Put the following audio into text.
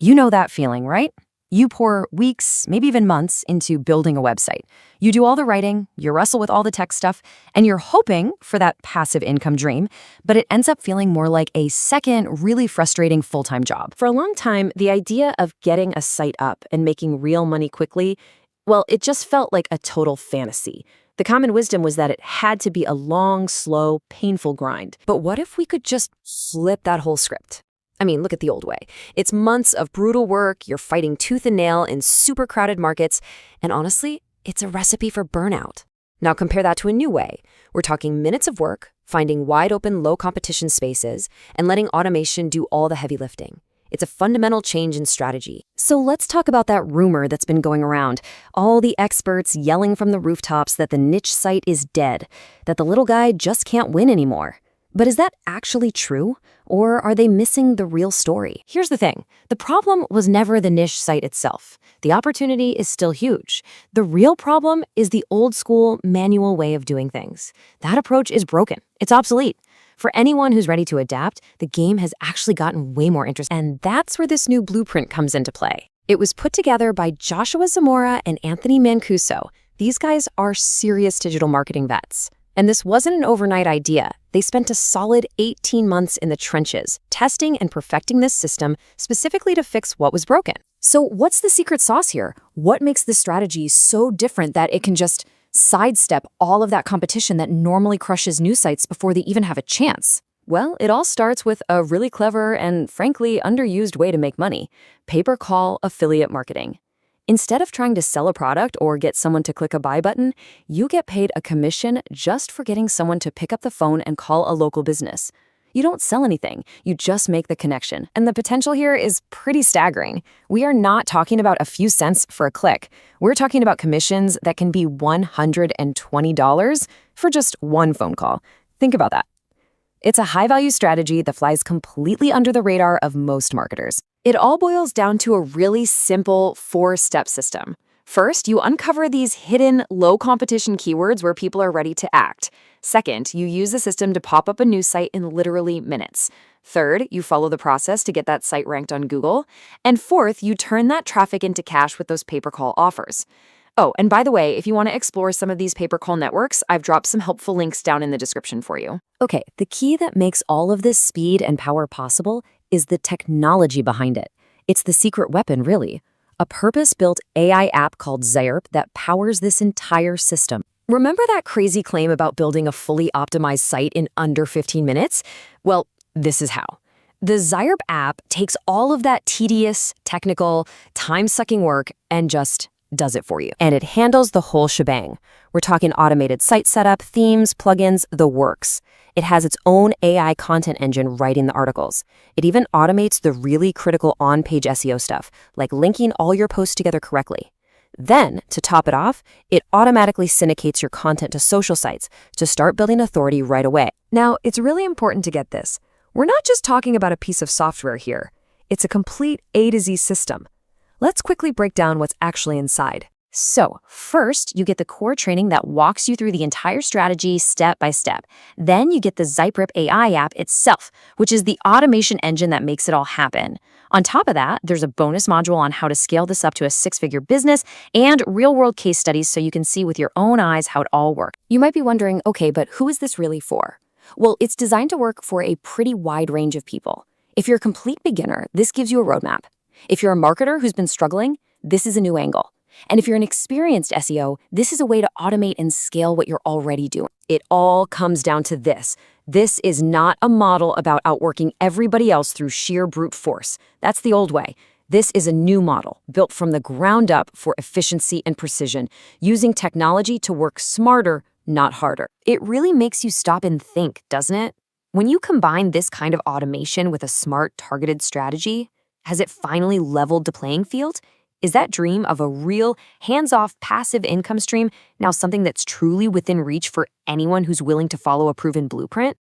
You know that feeling, right? You pour weeks, maybe even months, into building a website. You do all the writing, you wrestle with all the tech stuff, and you're hoping for that passive income dream, but it ends up feeling more like a second, really frustrating full-time job. For a long time, the idea of getting a site up and making real money quickly, well, it just felt like a total fantasy. The common wisdom was that it had to be a long, slow, painful grind. But what if we could just flip that whole script? I mean, look at the old way. It's months of brutal work, you're fighting tooth and nail in super crowded markets, and honestly, it's a recipe for burnout. Now compare that to a new way. We're talking minutes of work, finding wide open, low competition spaces, and letting automation do all the heavy lifting. It's a fundamental change in strategy. So let's talk about that rumor that's been going around. All the experts yelling from the rooftops that the niche site is dead, that the little guy just can't win anymore. But is that actually true? Or are they missing the real story? Here's the thing. The problem was never the niche site itself. The opportunity is still huge. The real problem is the old school manual way of doing things. That approach is broken. It's obsolete. For anyone who's ready to adapt, the game has actually gotten way more interesting. And that's where this new blueprint comes into play. It was put together by Joshua Zamora and Anthony Mancuso. These guys are serious digital marketing vets. And this wasn't an overnight idea. They spent a solid 18 months in the trenches, testing and perfecting this system specifically to fix what was broken. So what's the secret sauce here? What makes this strategy so different that it can just sidestep all of that competition that normally crushes new sites before they even have a chance? Well, it all starts with a really clever and frankly underused way to make money: pay-per-call affiliate marketing. Instead of trying to sell a product or get someone to click a buy button, you get paid a commission just for getting someone to pick up the phone and call a local business. You don't sell anything, you just make the connection. And the potential here is pretty staggering. We are not talking about a few cents for a click. We're talking about commissions that can be $120 for just one phone call. Think about that. It's a high-value strategy that flies completely under the radar of most marketers. It all boils down to a really simple 4-step system. First, you uncover these hidden, low-competition keywords where people are ready to act. Second, you use the system to pop up a new site in literally minutes. Third, you follow the process to get that site ranked on Google. And fourth, you turn that traffic into cash with those pay-per-call offers. Oh, and by the way, if you want to explore some of these pay-per-call networks, I've dropped some helpful links down in the description for you. Okay, the key that makes all of this speed and power possible is the technology behind it. It's the secret weapon, really. A purpose-built AI app called Zyrp that powers this entire system. Remember that crazy claim about building a fully optimized site in under 15 minutes? Well, this is how. The Zyrp app takes all of that tedious, technical, time-sucking work and just does it for you. And it handles the whole shebang. We're talking automated site setup, themes, plugins, the works. It has its own AI content engine writing the articles. It even automates the really critical on-page SEO stuff, like linking all your posts together correctly. Then, to top it off, it automatically syndicates your content to social sites to start building authority right away. Now, it's really important to get this. We're not just talking about a piece of software here. It's a complete A to Z system. Let's quickly break down what's actually inside. So, first, you get the core training that walks you through the entire strategy step by step. Then you get the Zyrp AI app itself, which is the automation engine that makes it all happen. On top of that, there's a bonus module on how to scale this up to a 6-figure business and real-world case studies so you can see with your own eyes how it all works. You might be wondering, okay, but who is this really for? Well, it's designed to work for a pretty wide range of people. If you're a complete beginner, this gives you a roadmap. If you're a marketer who's been struggling, this is a new angle. And if you're an experienced SEO, this is a way to automate and scale what you're already doing. It all comes down to this. This is not a model about outworking everybody else through sheer brute force. That's the old way. This is a new model built from the ground up for efficiency and precision, using technology to work smarter, not harder. It really makes you stop and think, doesn't it? When you combine this kind of automation with a smart, targeted strategy, has it finally leveled the playing field? Is that dream of a real, hands-off, passive income stream now something that's truly within reach for anyone who's willing to follow a proven blueprint?